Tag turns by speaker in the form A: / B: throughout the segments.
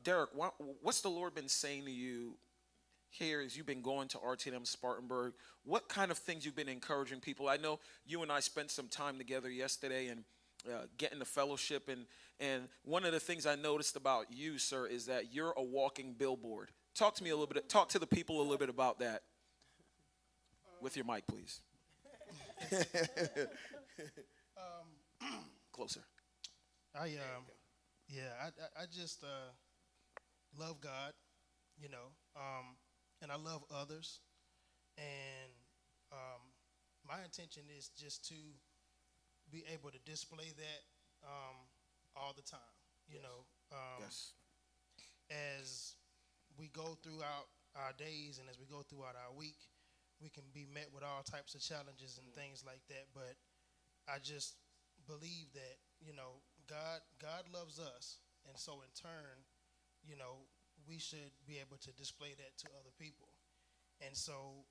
A: Derek, what's the Lord been saying to you here as you've been going to RTM Spartanburg? What kind of things you've been encouraging people? I know you and I spent some time together yesterday and getting the fellowship, and one of the things I noticed about you, sir, is that you're a walking billboard. Talk to me a little bit. Talk to the people a little bit about that with your mic, please. Closer.
B: I yeah, I just love God, you know, and I love others, and my intention is just to be able to display that all the time, you
A: Yes.
B: know,
A: Yes.
B: as we go throughout our days and as we go throughout our week, we can be met with all types of challenges and things like that. But I just believe that God loves us, and so in turn, we should be able to display that to other people. And so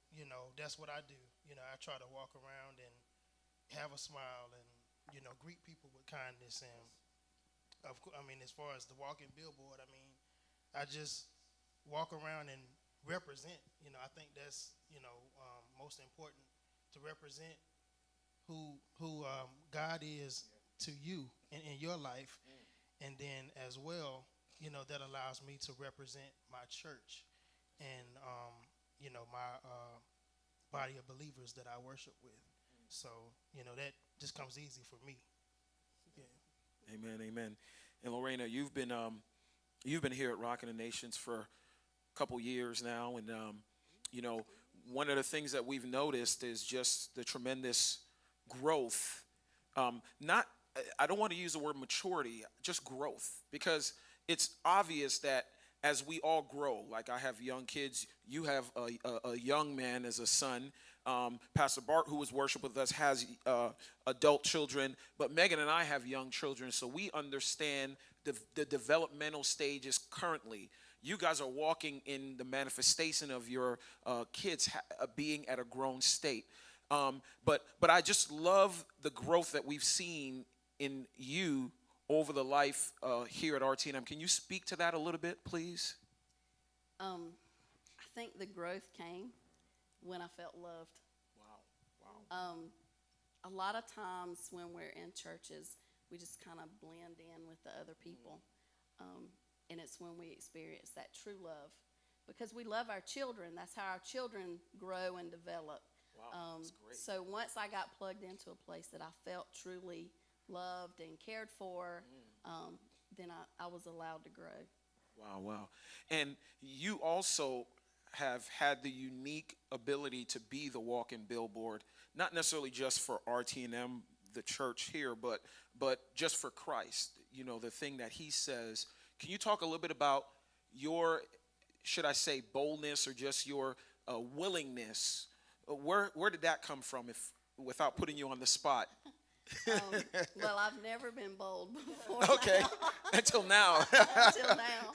B: that's what I do. I try to walk around and have a smile and greet people with kindness. And I mean, as far as the walking billboard, I mean, I just walk around and represent. I think that's most important, to represent who God is to you in your life, and then as well, that allows me to represent my church and my body of believers that I worship with. So that just comes easy for me. Yeah.
A: Amen. Amen. And Lorena, you've been here at Rockin' the Nations for a couple years now, and you know, one of the things that we've noticed is just the tremendous growth. Not, I don't want to use the word maturity, just growth, because it's obvious that as we all grow, like I have young kids, you have a young man as a son. Pastor Bart, who was worship with us, has adult children, but Megan and I have young children, so we understand the developmental stages currently. You guys are walking in the manifestation of your kids being at a grown state. But I just love the growth that we've seen in you over the life here at RTNM. Can you speak to that a little bit, please?
C: I think the growth came when I felt loved.
A: Wow, wow.
C: A lot of times when we're in churches, we just kind of blend in with the other people. And it's when we experience that true love, because we love our children. That's how our children grow and develop.
A: Wow, that's great.
C: So once I got plugged into a place that I felt truly loved and cared for, then I was allowed to grow.
A: Wow, wow. And you also have had the unique ability to be the walking billboard, not necessarily just for RTNM, the church here, but just for Christ, the thing that he says. Can you talk a little bit about your, should I say, boldness, or just your willingness? Where did that come from, if without putting you on the spot?
C: Well, I've never been bold before.
A: Okay, until now.
C: Until now.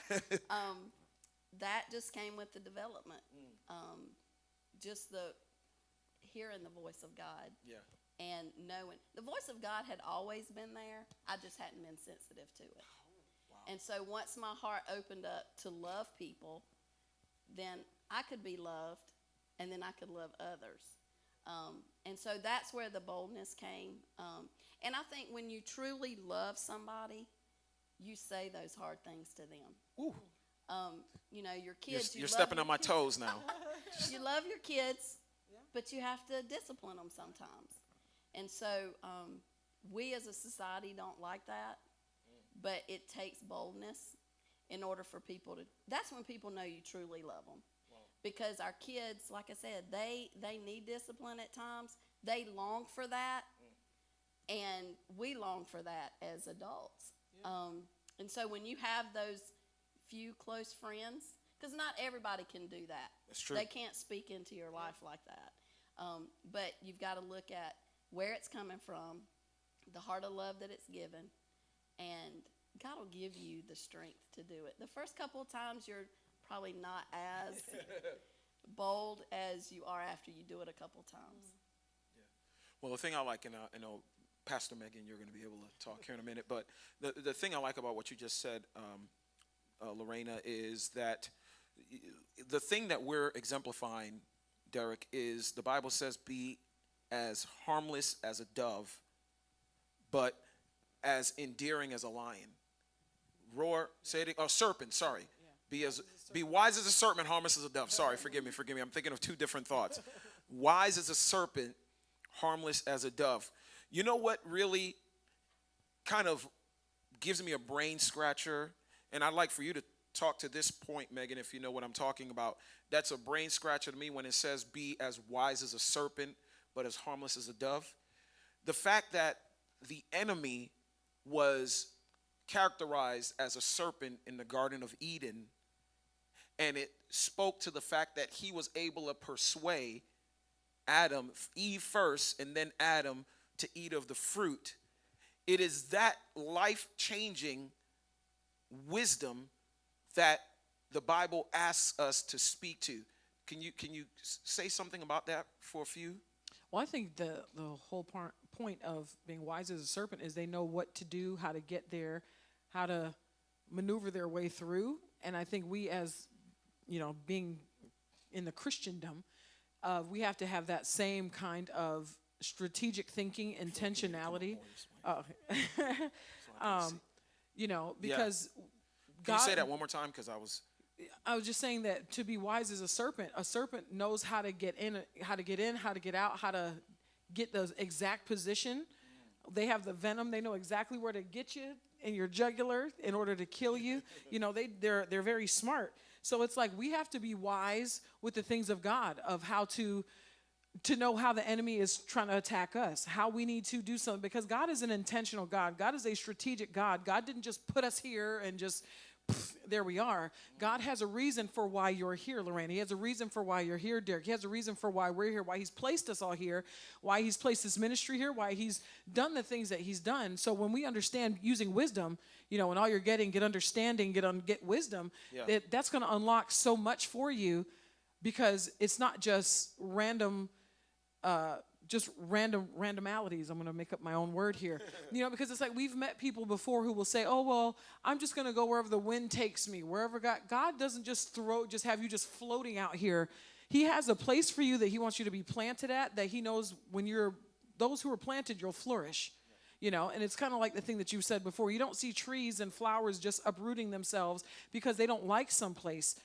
C: That just came with the development. Just the hearing the voice of God.
A: Yeah.
C: And knowing the voice of God had always been there. I just hadn't been sensitive to it.
A: Wow.
C: And so once my heart opened up to love people, then I could be loved, and then I could love others. And so that's where the boldness came. And I think when you truly love somebody, you say those hard things to them.
A: Ooh.
C: Your kids.
A: You're stepping on my toes now.
C: You love your kids, but you have to discipline them sometimes. And so we as a society don't like that, but it takes boldness in order for people to, that's when people know you truly love them.
A: Wow.
C: Because our kids, like I said, they need discipline at times. They long for that, and we long for that as adults. Yeah. And so when you have those few close friends, because not everybody can do that.
A: That's true.
C: They can't speak into your life like that. But you've got to look at where it's coming from, the heart of love that it's given, and God will give you the strength to do it. The first couple of times you're probably not as bold as you are after you do it a couple of times.
A: Yeah. Well, the thing I like, and I know Pastor Megan, you're going to be able to talk here in a minute, but the thing I like about what you just said, Lorena, is that the thing that we're exemplifying, Derek, is the Bible says, be as harmless as a dove, but as endearing as a lion. Roar, say it, oh, serpent, sorry. Be wise as a serpent, harmless as a dove. Sorry, forgive me. I'm thinking of two different thoughts. Wise as a serpent, harmless as a dove. You know what really kind of gives me a brain scratcher? And I'd like for you to talk to this point, Megan, if you know what I'm talking about. That's a brain scratcher to me when it says be as wise as a serpent, but as harmless as a dove. The fact that the enemy was characterized as a serpent in the Garden of Eden, and it spoke to the fact that he was able to persuade Eve first, and then Adam to eat of the fruit. It is that life-changing wisdom that the Bible asks us to speak to. Can you say something about that for a few?
D: Well, I think the whole point of being wise as a serpent is they know what to do, how to get there, how to maneuver their way through. And I think we, as being in the Christendom, we have to have that same kind of strategic thinking, intentionality. Because
A: Can you say that one more time? Because
D: I was just saying that to be wise as a serpent knows how to get in, how to get out, how to get the exact position. They have the venom. They know exactly where to get you in your jugular in order to kill you. They're very smart. So it's like we have to be wise with the things of God, of how to know how the enemy is trying to attack us, how we need to do something, because God is an intentional God. God is a strategic God. God didn't just put us here and just there we are. God has a reason for why you're here, Lorraine. He has a reason for why you're here, Derek. He has a reason for why we're here, why he's placed us all here, why he's placed this ministry here, why he's done the things that he's done. So when we understand using wisdom, and all you're getting, get understanding, get wisdom, that's going to unlock so much for you, because it's not just random randomalities. I'm going to make up my own word here. Because it's like we've met people before who will say, oh, well, I'm just going to go wherever the wind takes me, wherever God doesn't just have you just floating out here. He has a place for you that he wants you to be planted at, that he knows when those who are planted, you'll flourish. And it's kind of like the thing that you said before. You don't see trees and flowers just uprooting themselves because they don't like someplace.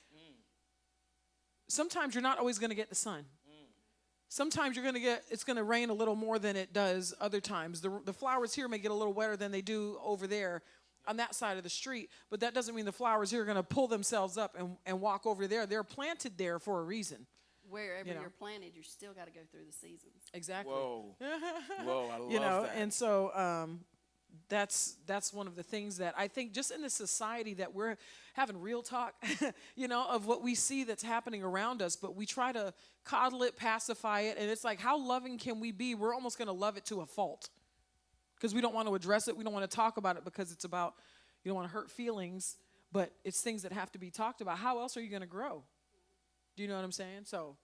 D: Sometimes you're not always going to get the sun. Sometimes it's going to rain a little more than it does other times. The flowers here may get a little wetter than they do over there on that side of the street, but that doesn't mean the flowers here are going to pull themselves up and walk over there. They're planted there for a reason.
C: Wherever you're planted, you still got to go through the seasons.
D: Exactly.
A: Whoa, I love that.
D: And so that's one of the things that I think just in the society that we're having real talk, of what we see that's happening around us, but we try to coddle it, pacify it, and it's like, how loving can we be? We're almost going to love it to a fault because we don't want to address it. We don't want to talk about it because it's about, you don't want to hurt feelings, but it's things that have to be talked about. How else are you going to grow? Do you know what I'm saying? So,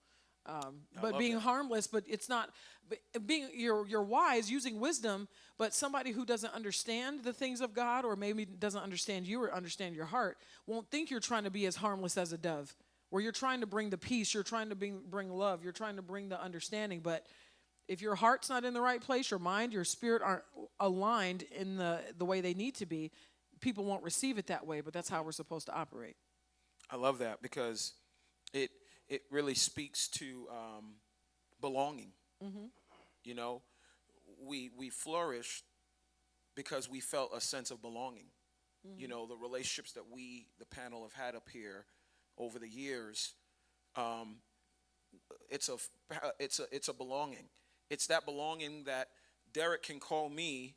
D: but being harmless, but it's not, but being, you're wise, using wisdom, but somebody who doesn't understand the things of God, or maybe doesn't understand you or understand your heart, won't think you're trying to be as harmless as a dove, where you're trying to bring the peace, you're trying to bring love, you're trying to bring the understanding. But if your heart's not in the right place, your mind, your spirit aren't aligned in the way they need to be, people won't receive it that way, but that's how we're supposed to operate.
A: I love that because it really speaks to belonging. Mm-hmm. We flourished because we felt a sense of belonging. Mm-hmm. The relationships that the panel, have had up here over the years, it's a belonging. It's that belonging that Derek can call me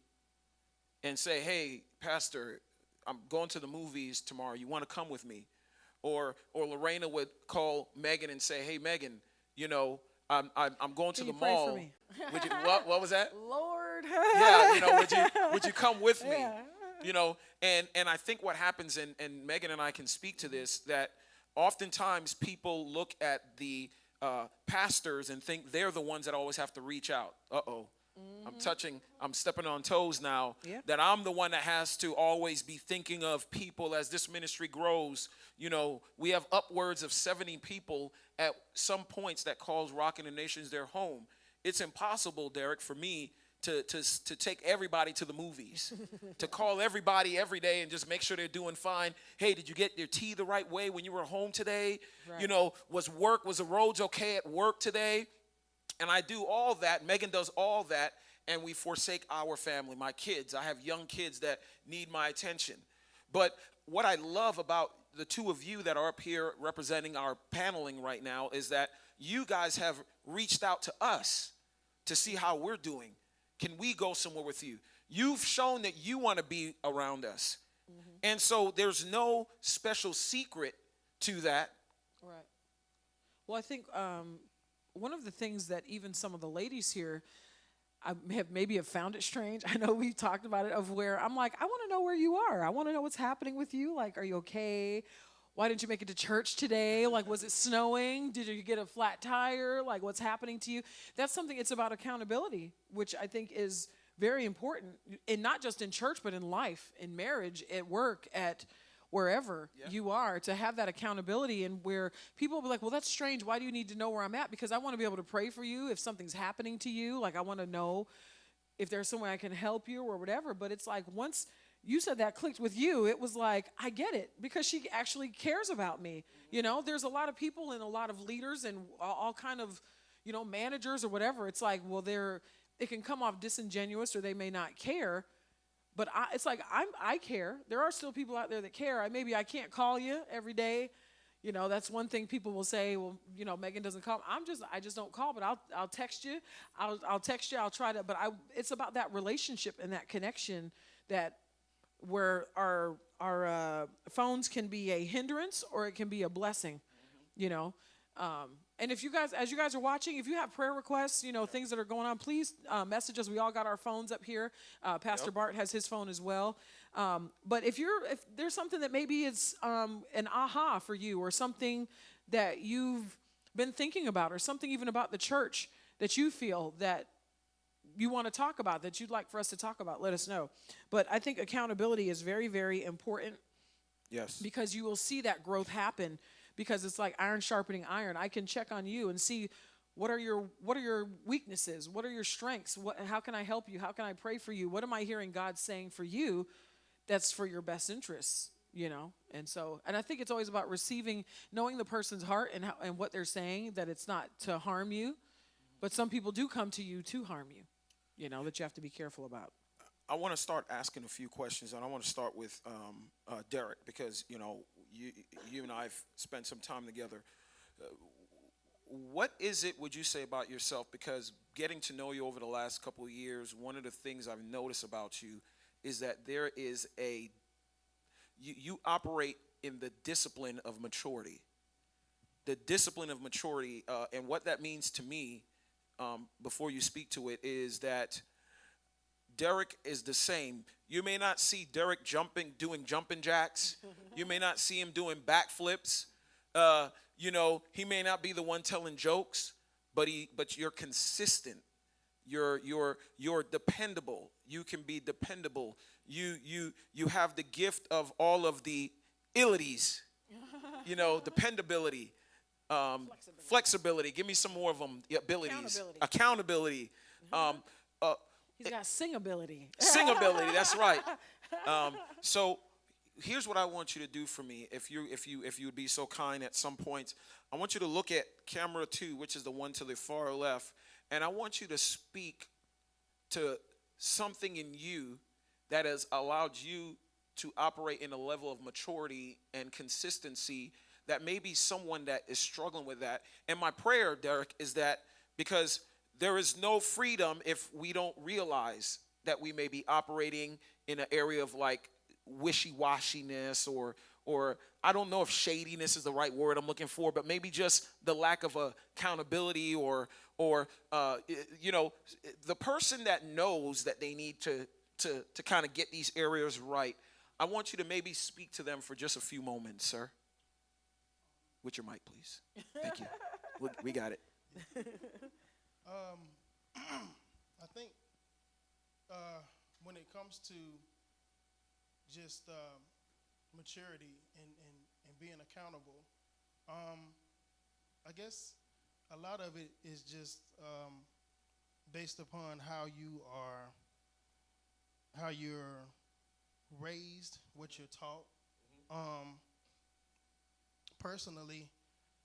A: and say, "Hey, Pastor, I'm going to the movies tomorrow. You want to come with me?" Or Lorena would call Megan and say, "Hey, Megan, I'm going to the mall.
D: For me?
A: Would you? What was that?
D: Lord.
A: Yeah, would you come with me?
D: Yeah.
A: And I think what happens, and Megan and I can speak to this, that oftentimes people look at the pastors and think they're the ones that always have to reach out. I'm stepping on toes now,
D: Yeah.
A: that I'm the one that has to always be thinking of people as this ministry grows. You know, we have upwards of 70 people at some points that calls Rocking the Nations their home. It's impossible, Derek, for me to take everybody to the movies, to call everybody every day and just make sure they're doing fine. Hey, did you get your tea the right way when you were home today?
D: Right.
A: You know, was the roads okay at work today? And I do all that. Megan does all that, and we forsake our family, my kids. I have young kids that need my attention. But what I love about the two of you that are up here representing our paneling right now is that you guys have reached out to us to see how we're doing. Can we go somewhere with you? You've shown that you want to be around us. And so there's no special secret to that.
D: Right. Well, I think one of the things that even some of the ladies here have found it strange. I know we talked about it, of where I'm like, I want to know where you are. I want to know what's happening with you. Like, are you okay? Why didn't you make it to church today? Like, was it snowing? Did you get a flat tire? Like, what's happening to you? That's something, it's about accountability, which I think is very important, and not just in church, but in life, in marriage, at work, at wherever you are, to have that accountability. And where people will be like, well, that's strange. Why do you need to know where I'm at? Because I want to be able to pray for you if something's happening to you. Like, I want to know if there's some way I can help you or whatever. But it's like, once you said that clicked with you, it was like, I get it, because she actually cares about me. You know, there's a lot of people and a lot of leaders and all kind of, you know, managers or whatever. It's like, well, it can come off disingenuous, or they may not care. But it's like, I care. There are still people out there that care. Maybe I can't call you every day. You know, that's one thing people will say. Well, you know, Megan doesn't call. I just don't call. But I'll text you. I'll text you. I'll try to. But it's about that relationship and that connection, that where our phones can be a hindrance or it can be a blessing. You know. And if you guys, as you guys are watching, if you have prayer requests, you know, things that are going on, please message us. We all got our phones up here. Pastor Bart has his phone as well. But if there's something that maybe it's an aha for you, or something that you've been thinking about, or something even about the church that you feel that you want to talk about, that you'd like for us to talk about, let us know. But I think accountability is very, very important.
A: Yes.
D: Because you will see that growth happen. Because it's like iron sharpening iron. I can check on you and see what are your weaknesses, what are your strengths, how can I help you, how can I pray for you, what am I hearing God saying for you that's for your best interests, you know. And I think it's always about knowing the person's heart and what they're saying, that it's not to harm you, but some people do come to you to harm you, you know, that you have to be careful about.
A: I want to start asking a few questions, and I want to start with Derek, because, you know, you and I have spent some time together. What is it, would you say, about yourself? Because getting to know you over the last couple of years, one of the things I've noticed about you is that there is you operate in the discipline of maturity. The discipline of maturity, and what that means to me, before you speak to it, is that Derek is the same. You may not see Derek doing jumping jacks. You may not see him doing backflips. You know, he may not be the one telling jokes, but you're consistent. You're dependable. You can be dependable. You have the gift of all of the abilities. You know, dependability, flexibility. Give me some more of them. Abilities, accountability.
D: He's got singability.
A: Singability, that's right. So here's what I want you to do for me. If you would be so kind at some point, I want you to look at camera 2, which is the one to the far left, and I want you to speak to something in you that has allowed you to operate in a level of maturity and consistency that maybe someone that is struggling with that. And my prayer, Derek, is that because there is no freedom if we don't realize that we may be operating in an area of like wishy-washiness, or I don't know if shadiness is the right word I'm looking for, but maybe just the lack of accountability, or you know, the person that knows that they need to kind of get these areas right. I want you to maybe speak to them for just a few moments, sir. With your mic, please. Thank you. We got it.
B: I think when it comes to just maturity and being accountable, I guess a lot of it is just based upon how you're raised, what you're taught. Personally,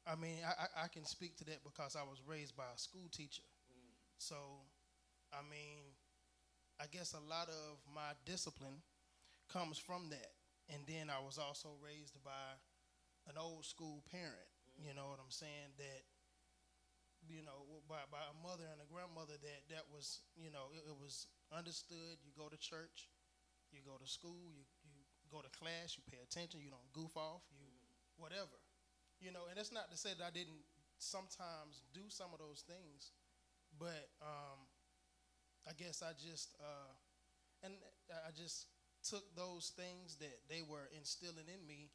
B: I mean, I can speak to that because I was raised by a school teacher. So, I mean, I guess a lot of my discipline comes from that. And then I was also raised by an old school parent, you know what I'm saying, that, you know, by a mother and a grandmother that was, you know, it was understood. You go to church, you go to school, you go to class, you pay attention, you don't goof off, you whatever. You know, and it's not to say that I didn't sometimes do some of those things, but I guess I just took those things that they were instilling in me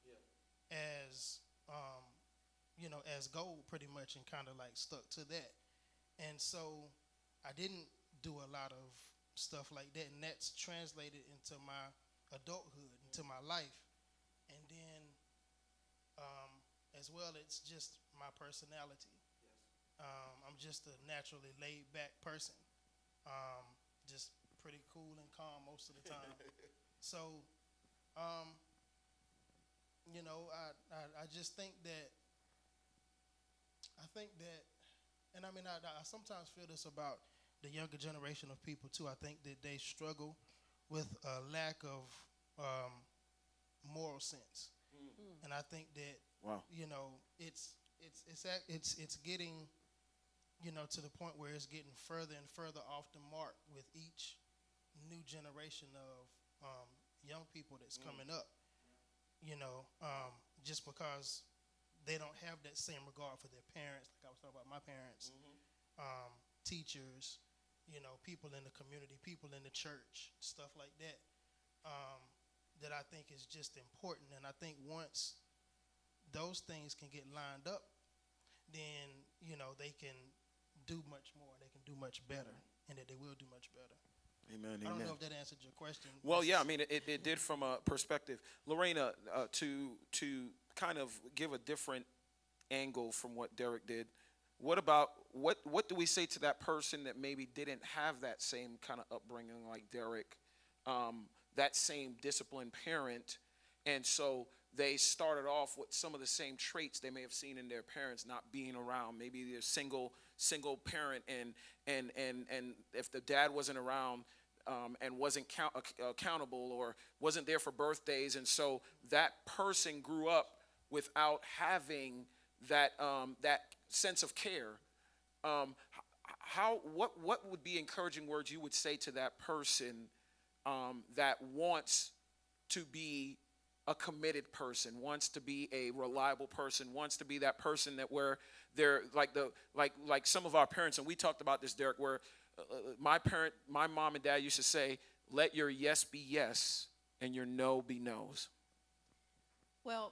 B: as you know, as gold pretty much, and kind of like stuck to that. And so I didn't do a lot of stuff like that, and that's translated into my adulthood, into my life. And then as well, it's just my personality. I'm just a naturally laid back person, just pretty cool and calm most of the time. So you know, I just think that, and I mean, I sometimes feel this about the younger generation of people too. I think that they struggle with a lack of moral sense, and I think that you know, it's getting, you know, to the point where it's getting further and further off the mark with each new generation of young people that's coming up. You know, just because they don't have that same regard for their parents, like I was talking about my parents, teachers, you know, people in the community, people in the church, stuff like that, that I think is just important. And I think once those things can get lined up, then, you know, they can do much more, they can do much better, and that they will do much better.
A: Amen.
B: I don't know if that answered your question.
A: Well, yeah, I mean, it did from a perspective. Lorena, to kind of give a different angle from what Derek did, what about, what do we say to that person that maybe didn't have that same kind of upbringing like Derek, that same disciplined parent, and so they started off with some of the same traits they may have seen in their parents not being around. Maybe they're single parent, and if the dad wasn't around, and wasn't accountable, or wasn't there for birthdays, and so that person grew up without having that that sense of care. What would be encouraging words you would say to that person that wants to be a committed person, wants to be a reliable person, wants to be that person that where they're like some of our parents, and we talked about this, Derek, where my mom and dad used to say, let your yes be yes and your no be no's.
C: Well,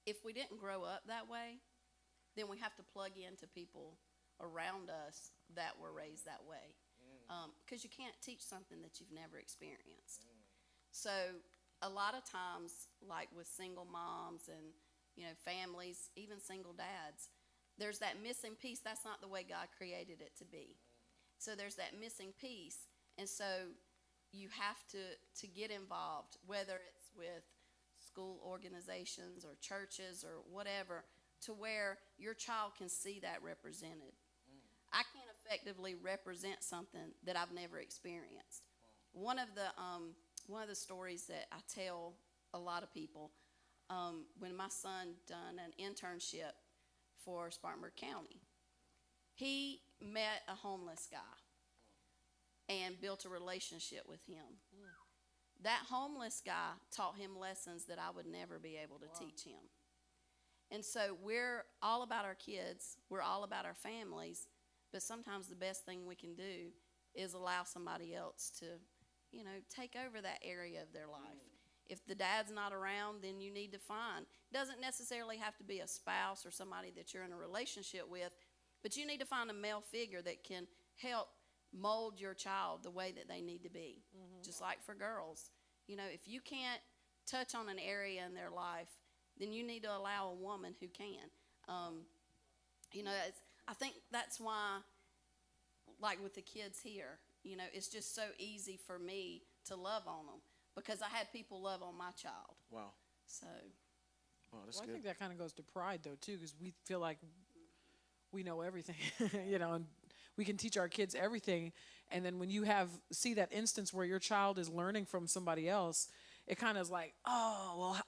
C: if we didn't grow up that way, then we have to plug into people around us that were raised that way. Because you can't teach something that you've never experienced. So a lot of times, like with single moms and, you know, families, even single dads, there's that missing piece. That's not the way God created it to be. So there's that missing piece. And so you have to get involved, whether it's with school organizations or churches or whatever, to where your child can see that represented. I can't effectively represent something that I've never experienced. One of the stories that I tell a lot of people, when my son done an internship for Spartanburg County, he met a homeless guy and built a relationship with him. That homeless guy taught him lessons that I would never be able to teach him. And so we're all about our kids, we're all about our families, but sometimes the best thing we can do is allow somebody else to, you know, take over that area of their life. If the dad's not around, then you need to find. It doesn't necessarily have to be a spouse or somebody that you're in a relationship with, but you need to find a male figure that can help mold your child the way that they need to be. Just like for girls, you know, if you can't touch on an area in their life, then you need to allow a woman who can. You know, I think that's why, like with the kids here, you know, it's just so easy for me to love on them because I had people love on my child.
A: Wow.
C: So,
A: Wow, that's
D: Well, I
A: good.
D: think that kind of goes to pride, though, too, because we feel like we know everything, you know, and we can teach our kids everything. And then when you see that instance where your child is learning from somebody else, it kind of is like, oh, well,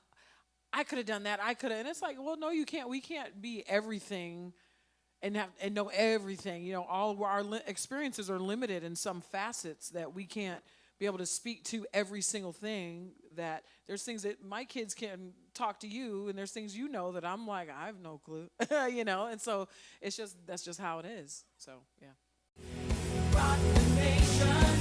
D: I could have done that. I could have. And it's like, well, no, you can't. We can't be everything and know everything. You know, all of our experiences are limited in some facets that we can't be able to speak to every single thing. That there's things that my kids can talk to you, and there's things you know that I'm like, I have no clue, you know. And so that's just how it is. So yeah.
E: Rock the nation.